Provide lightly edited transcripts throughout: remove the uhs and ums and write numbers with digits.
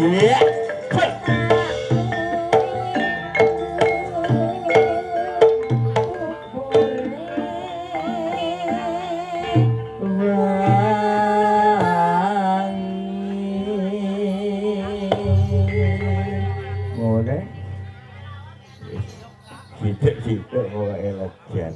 Iya. Sidik-sidik kok elegan.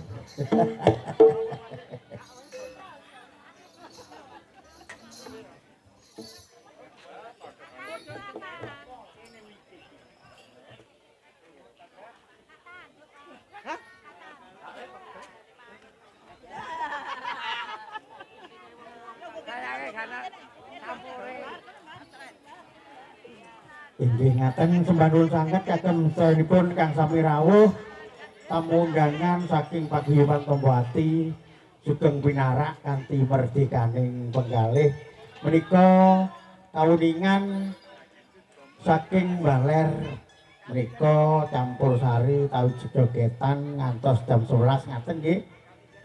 Inggih ngaten sembahun sanget kagem sedheripun Kang sami rawuh tamu undangan saking paguyuban Tombowati sugeng pinarak kanthi merdekaning penggalih menika kawuningan saking Baler menika campur sari tahu jogetan ngantos jam 11 ngaten nggih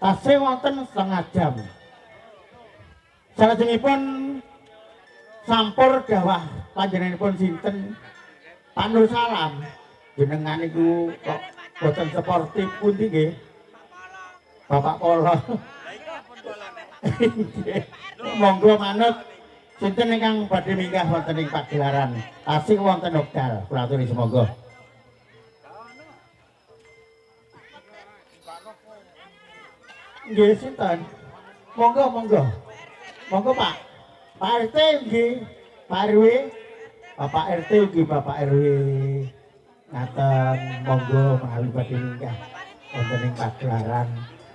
tasih wonten setengah jam salajengipun sampur dawah panjenenganipun sinten Panur Salam jenengan niku kok boten sportif pundi nggih Bapak Polo monggo manut sinten ingkang badhe minggah wonten ing pagelaran asing wonten wekdal kula aturi semoga nggih sinten monggo monggo Pak RT nggih, Pak RW, Bapak RT nggih, Bapak RW. Ngaten monggo menawi badhe minggah wonten ing pagelaran.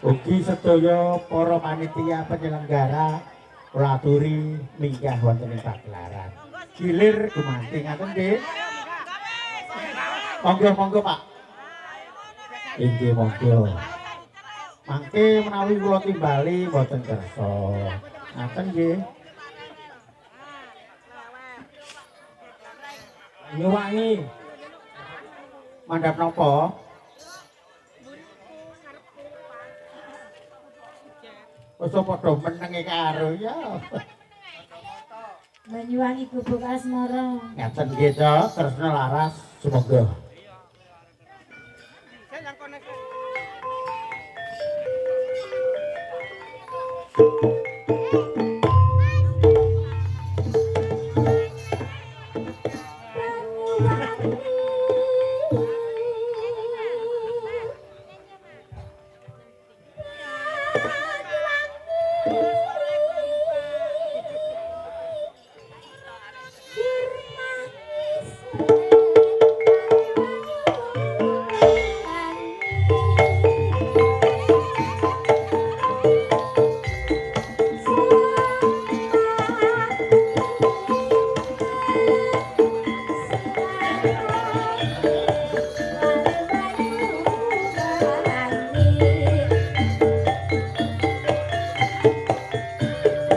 Ugi sedaya para panitia penyelenggara kula aturi minggah wonten ing pagelaran. Gilir gumanti ngaten nggih. Monggo Pak. Inggih monggo. Mangke menawi kula timbali mboten kersa. Ngaten nggih. Nyuwangi mandhap napa? Wis padha menenge karo ya. Banyuwangi Gubuk Asmara. Ngaten nggih, Cok, tresna laras semoga.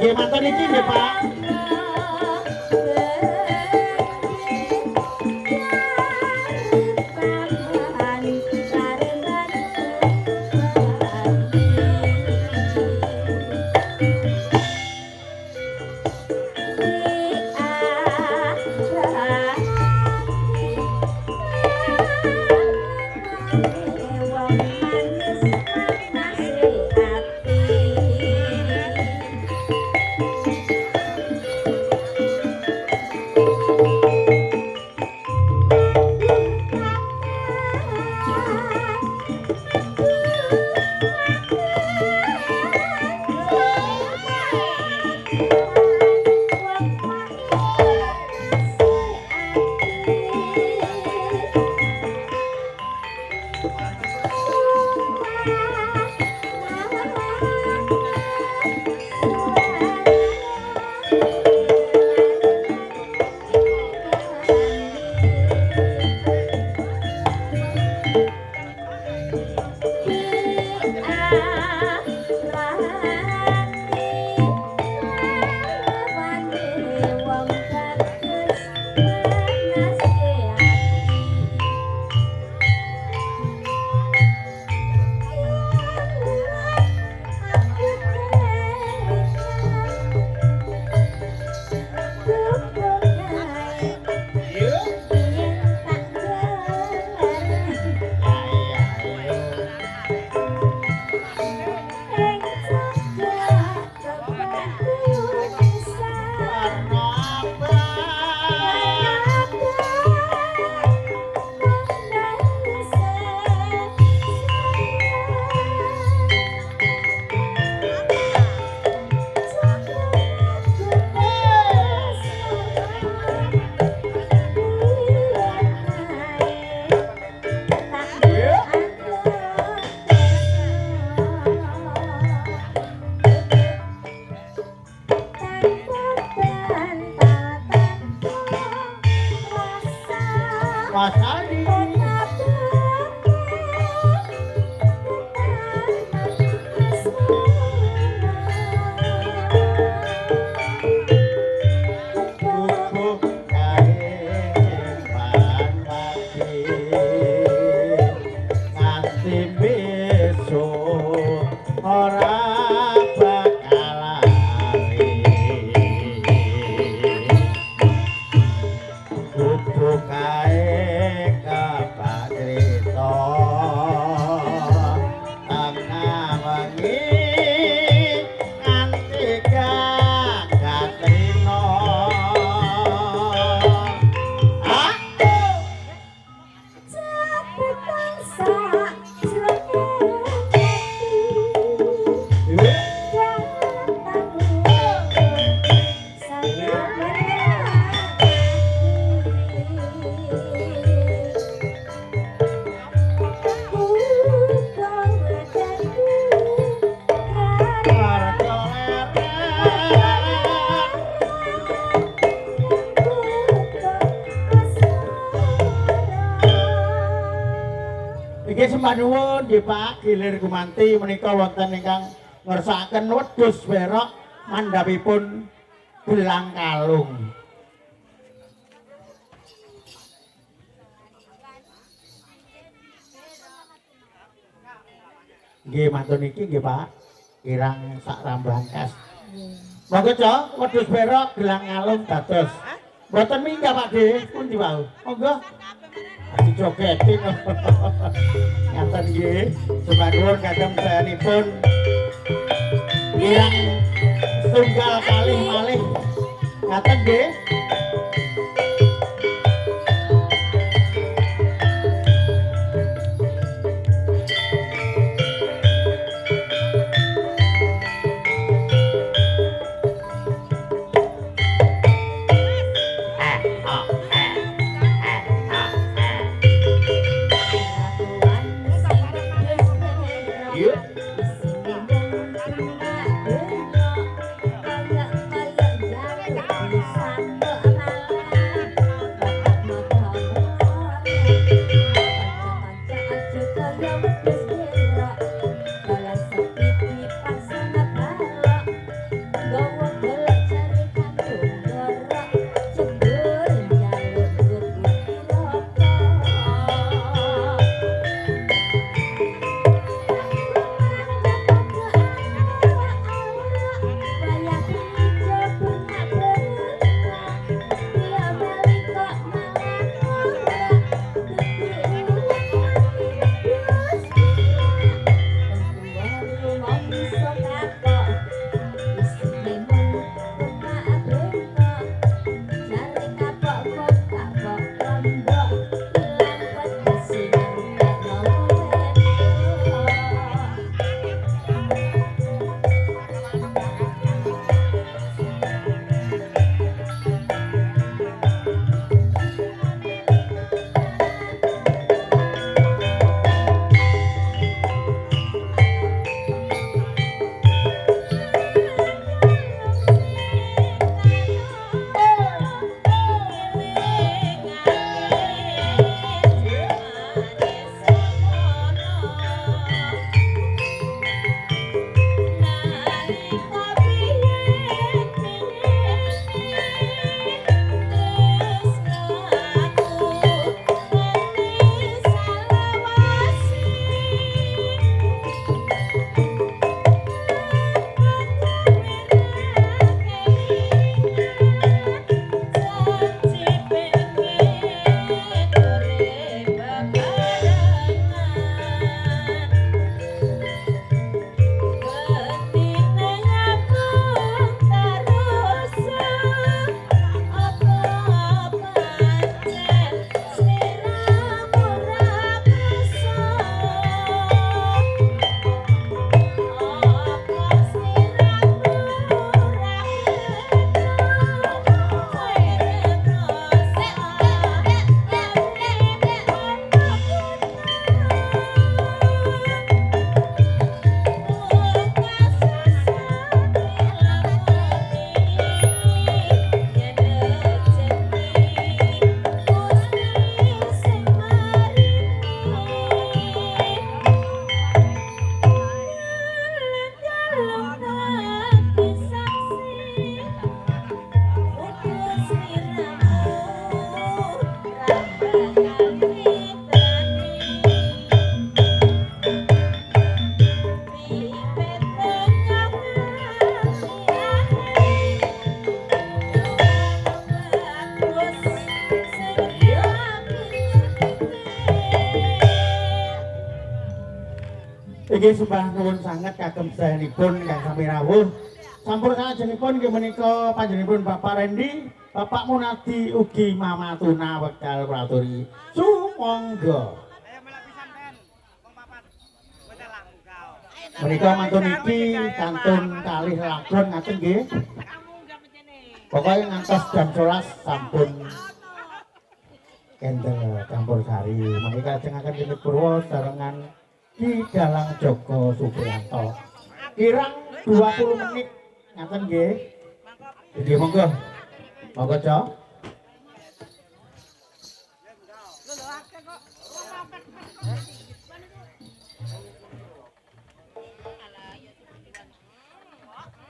Nggih manten iki nggih, Pak. wasani Bubuk kae pan mati nganti besok ora bakal lali bubuk kae kapak crita tengah wengi nganti gagat rino Iki sembah nuwun nggih Pak gilir gumanti menika wonten ingkang ngersakaken wedhus berok mandhapipun gelang kalung. Nggih mantun niki nggih Pak kirang sak ramblangkas. Monggo Cok, wedhus berok gelang kalung dados. Mboten minggah Pak De, pundi wau? Monggo. Dijogetin ngaten nggih sembah nuwun kagem sayanipun kirang setunggal kalih malih ngaten nggih Nggih sembah nuwun sanget kagem sedayanipun ingkang sami rawuh. Sampun salajengipun nggih menika panjenenganipun Bapak Rendi, Bapak Munadi ugi Mama Tuna wekdal praturi. Sumangga. Menika mantun iki kantun kalih lakon ngaten nggih. Pokoke ngantos jam 11 sampun kendel campur sari. Mangke kajengaken Dinit Purwo sarengan Ki Dalang Joko Supriyanto. Kirang 20 menit ngaten nggih. Nggih monggo. Monggo, Cok.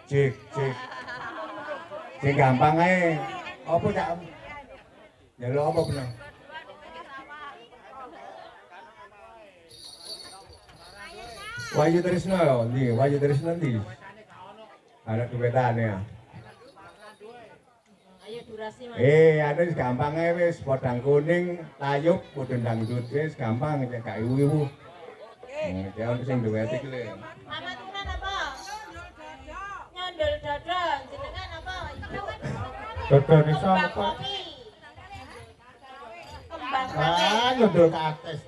Cik, cik. Sing gampang ae. Apa cak? Nyeluk apa bener? Wahyu Trisno ya, ndi? Wahyu Trisno ndi? Ada duwetane ya. Ayo durasi Mas. Anu wis gampang ae wis podang kuning, tayub, mudun dangdut wis gampang cek gak iwu-iwu. Jangan sing duwet iki lho. Mama Tunan apa? Nyondol dada. Jenengan apa? Dodone Kembang sapa? kopi. Kembang Ah, nyundul kates.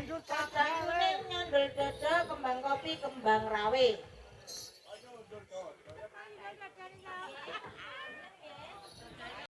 Podang kuning, nyondol dada, kembang kopi, kembang rawe.